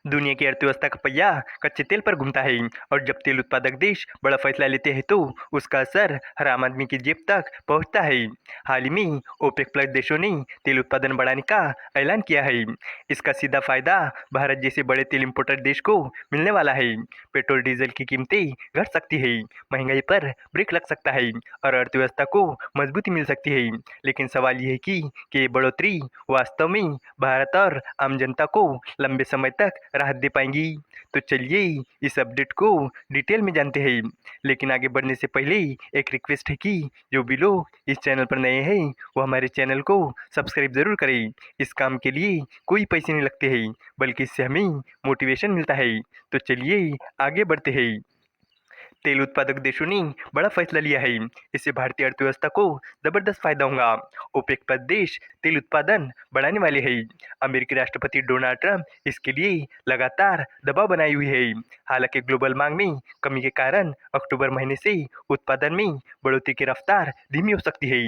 दुनिया की अर्थव्यवस्था का पहिया कच्चे तेल पर घूमता है और जब तेल उत्पादक देश बड़ा फैसला लेते हैं तो उसका असर हर आम आदमी की जेब तक पहुंचता है। हाल ही में ओपेक प्लस देशों ने तेल उत्पादन बढ़ाने का ऐलान किया है। इसका सीधा फायदा भारत जैसे बड़े तेल इंपोर्टर देश को मिलने वाला है। पेट्रोल डीजल की कीमतें घट सकती है, महंगाई पर ब्रेक लग सकता है और अर्थव्यवस्था को मजबूती मिल सकती है। लेकिन सवाल ये है कि ये बढ़ोतरी वास्तव में भारत और आम जनता को लंबे समय तक राहत दे पाएंगी। तो चलिए इस अपडेट को डिटेल में जानते हैं। लेकिन आगे बढ़ने से पहले एक रिक्वेस्ट है कि जो भी लोग इस चैनल पर नए हैं वो हमारे चैनल को सब्सक्राइब जरूर करें। इस काम के लिए कोई पैसे नहीं लगते हैं, बल्कि इससे हमें मोटिवेशन मिलता है। तो चलिए आगे बढ़ते हैं। तेल उत्पादक देशों ने बड़ा फैसला लिया है। इससे भारतीय अर्थव्यवस्था को जबरदस्त फायदा होगा। ओपेक प्लस देश तेल उत्पादन बढ़ाने वाले हैं। अमेरिकी राष्ट्रपति डोनाल्ड ट्रंप इसके लिए लगातार दबाव बनाए हुए है। हालांकि ग्लोबल मांग में कमी के कारण अक्टूबर महीने से उत्पादन में बढ़ोतरी की रफ्तार धीमी हो सकती है।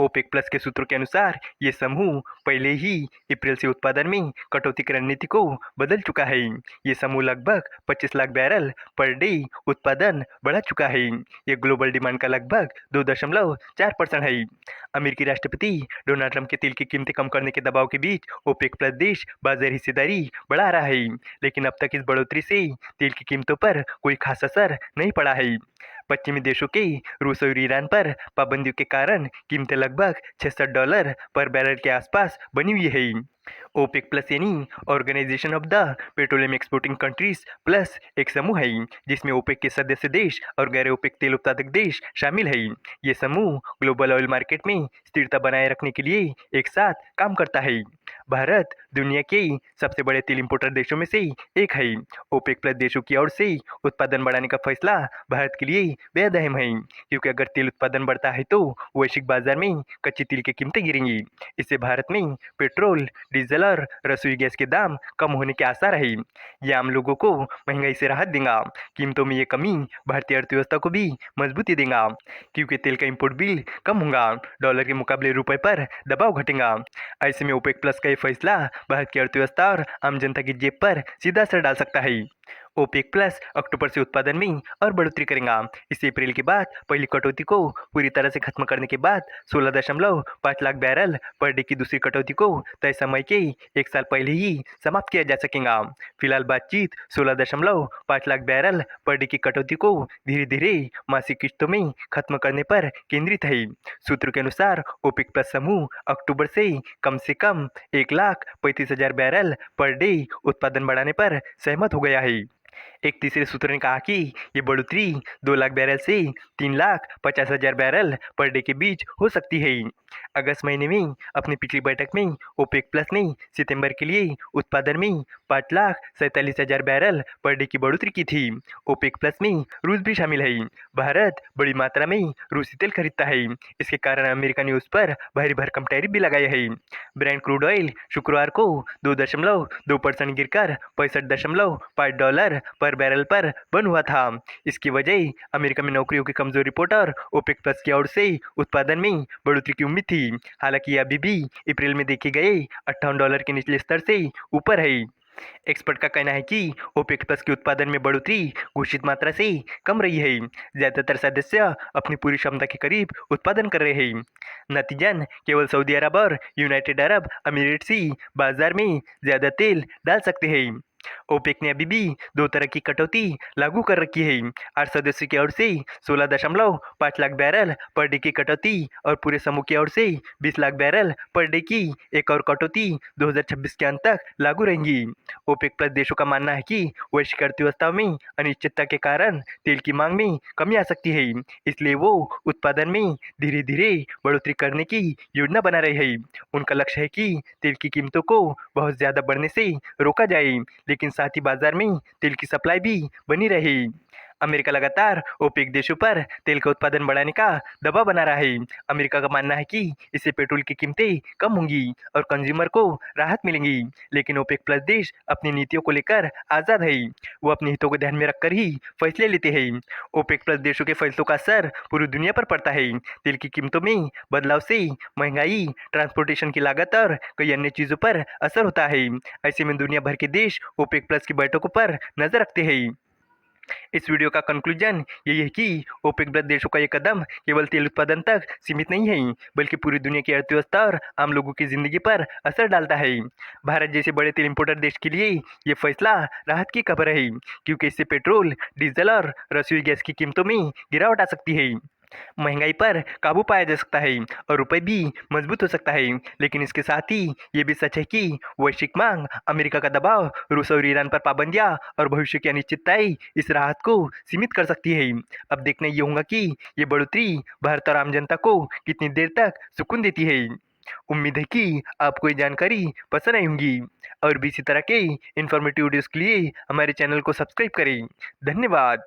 ओपेक प्लस के सूत्रों के अनुसार ये समूह पहले ही अप्रैल से उत्पादन में कटौती की रणनीति को बदल चुका है। ये समूह लगभग 25 लाख बैरल पर डे उत्पादन बढ़ा चुका है। ये ग्लोबल डिमांड का लगभग 2.4% है। अमेरिकी राष्ट्रपति डोनाल्ड ट्रंप के तेल की कीमतें कम करने के दबाव के बीच ओपेक प्लस देश बाजार हिस्सेदारी बढ़ा रहा है। लेकिन अब तक इस बढ़ोतरी से तेल की कीमतों पर कोई खास असर नहीं पड़ा है। पश्चिमी देशों के रूस और ईरान पर पाबंदियों के कारण कीमतें लगभग $66 पर बैरल के आसपास बनी हुई है। ओपेक प्लस यानी organisation of the petroleum exporting countries plus एक समूह है जिसमें ओपेक के सदस्य देश और गैर ओपेक तेल उत्पादक देश शामिल है। ये समूह ग्लोबल ऑयल मार्केट में स्थिरता बनाए रखने के लिए एक साथ काम करता है। भारत दुनिया के सबसे बड़े तेल इंपोर्टर देशों में से एक है। ओपेक प्लस देशों की ओर से उत्पादन बढ़ाने का फैसला भारत के लिए बेहद अहम है, क्योंकि अगर तेल उत्पादन बढ़ता है तो वैश्विक बाजार में कच्चे तेल की कीमतें गिरेंगी। इससे भारत में पेट्रोल, डीजल और रसोई गैस के दाम कम होने के आसार है। ये आम लोगों को महंगाई से राहत देगा। कीमतों में ये कमी भारतीय अर्थव्यवस्था को भी मजबूती देगा, क्योंकि तेल का इंपोर्ट बिल कम होगा, डॉलर के मुकाबले रुपए पर दबाव घटेगा। ऐसे में ओपेक प्लस का ये फैसला भारत की अर्थव्यवस्था और आम जनता की जेब पर सीधा असर डाल सकता है। ओपेक प्लस अक्टूबर से उत्पादन में और बढ़ोतरी करेगा। इसे अप्रैल के बाद पहली कटौती को पूरी तरह से खत्म करने के बाद 16.5 लाख बैरल पर डे की दूसरी कटौती को तय समय के एक साल पहले ही समाप्त किया जा सकेगा। फिलहाल बातचीत 16.5 लाख बैरल पर डे की कटौती को धीरे धीरे मासिक किस्तों में खत्म करने पर केंद्रित है। सूत्रों के अनुसार ओपेक प्लस समूह अक्टूबर से कम 1,35,000 बैरल पर डे उत्पादन बढ़ाने पर सहमत हो गया है। एक तीसरे सूत्र ने कहा कि ये बढ़ोतरी 2 लाख बैरल से 3,50,000 बैरल पर डे के बीच हो सकती है। अगस्त महीने में अपनी पिछली बैठक में ओपेक प्लस ने सितंबर के लिए उत्पादन में 5,47,000 बैरल पर डे की बढ़ोतरी की थी। ओपेक प्लस में रूस भी शामिल है। भारत बड़ी मात्रा में रूसी तेल खरीदता है। इसके कारण अमेरिका ने उस पर भारी भरकम टैरिफ भी लगाया है। ब्रेंट क्रूड ऑयल शुक्रवार को 2.2% गिरकर $65.5 पर बैरल पर बंद हुआ था। इसकी वजह अमेरिका में नौकरियों की कमजोर रिपोर्ट और ओपेक प्लस की ओर से उत्पादन में बढ़ोतरी की उम्मीद थी। हालांकि ये अभी भी अप्रैल में देखे गए $58 के निचले स्तर से ऊपर है। एक्सपर्ट का कहना है कि ओपेक प्लस के उत्पादन में बढ़ोतरी घोषित मात्रा से कम रही है। ज्यादातर सदस्य अपनी पूरी क्षमता के करीब उत्पादन कर रहे हैं। नतीजन केवल सऊदी अरब और यूनाइटेड अरब अमीरात ही बाजार में ज्यादा तेल डाल सकते हैं। ओपेक ने अभी भी दो तरह की कटौती लागू कर रखी है। 8 सदस्यों की ओर से 16.5 लाख बैरल पर डे की कटौती और पूरे समूह की ओर से 20 लाख बैरल पर डे की एक और कटौती 2026 के अंत तक लागू रहेंगी। ओपेक प्लस देशों का मानना है कि वैश्विक अर्थव्यवस्था में अनिश्चितता के कारण तेल की मांग में कमी आ सकती है, इसलिए वो उत्पादन में धीरे धीरे बढ़ोतरी करने की योजना बना रहे हैं। उनका लक्ष्य है कि तेल की कीमतों को बहुत ज्यादा बढ़ने से रोका जाए, लेकिन साथ ही बाजार में तेल की सप्लाई भी बनी रहे। अमेरिका लगातार ओपेक देशों पर तेल का उत्पादन बढ़ाने का दबाव बना रहा है। अमेरिका का मानना है कि इससे पेट्रोल की कीमतें कम होंगी और कंज्यूमर को राहत मिलेंगी। लेकिन ओपेक प्लस देश अपनी नीतियों को लेकर आज़ाद है। वो अपने हितों को ध्यान में रखकर ही फैसले लेते हैं। ओपेक प्लस देशों के फैसलों का असर पूरी दुनिया पर पड़ता है। तेल की कीमतों में बदलाव से महंगाई, ट्रांसपोर्टेशन की लागत और कई अन्य चीज़ों पर असर होता है। ऐसे में दुनिया भर के देश ओपेक प्लस की बैठकों पर नजर रखते हैं। इस वीडियो का कंक्लूजन यही है कि ओपेक प्लस देशों का ये कदम केवल तेल उत्पादन तक सीमित नहीं है, बल्कि पूरी दुनिया की अर्थव्यवस्था और आम लोगों की जिंदगी पर असर डालता है। भारत जैसे बड़े तेल इंपोर्टर देश के लिए ये फैसला राहत की खबर है, क्योंकि इससे पेट्रोल, डीजल और रसोई गैस की कीमतों में गिरावट आ सकती है। महंगाई पर काबू पाया जा सकता है और रुपए भी मजबूत हो सकता है। लेकिन इसके साथ ही ये भी सच है कि वैश्विक मांग, अमेरिका का दबाव, रूस और ईरान पर पाबंदियां और भविष्य की अनिश्चितताएं इस राहत को सीमित कर सकती है। अब देखना ये होगा कि ये बढ़ोतरी भारत और आम जनता को कितनी देर तक सुकून देती है। उम्मीद है कि आपको ये जानकारी पसंद आई होगी और भी इसी तरह के इन्फॉर्मेटिव वीडियोस के लिए हमारे चैनल को सब्सक्राइब करें। धन्यवाद।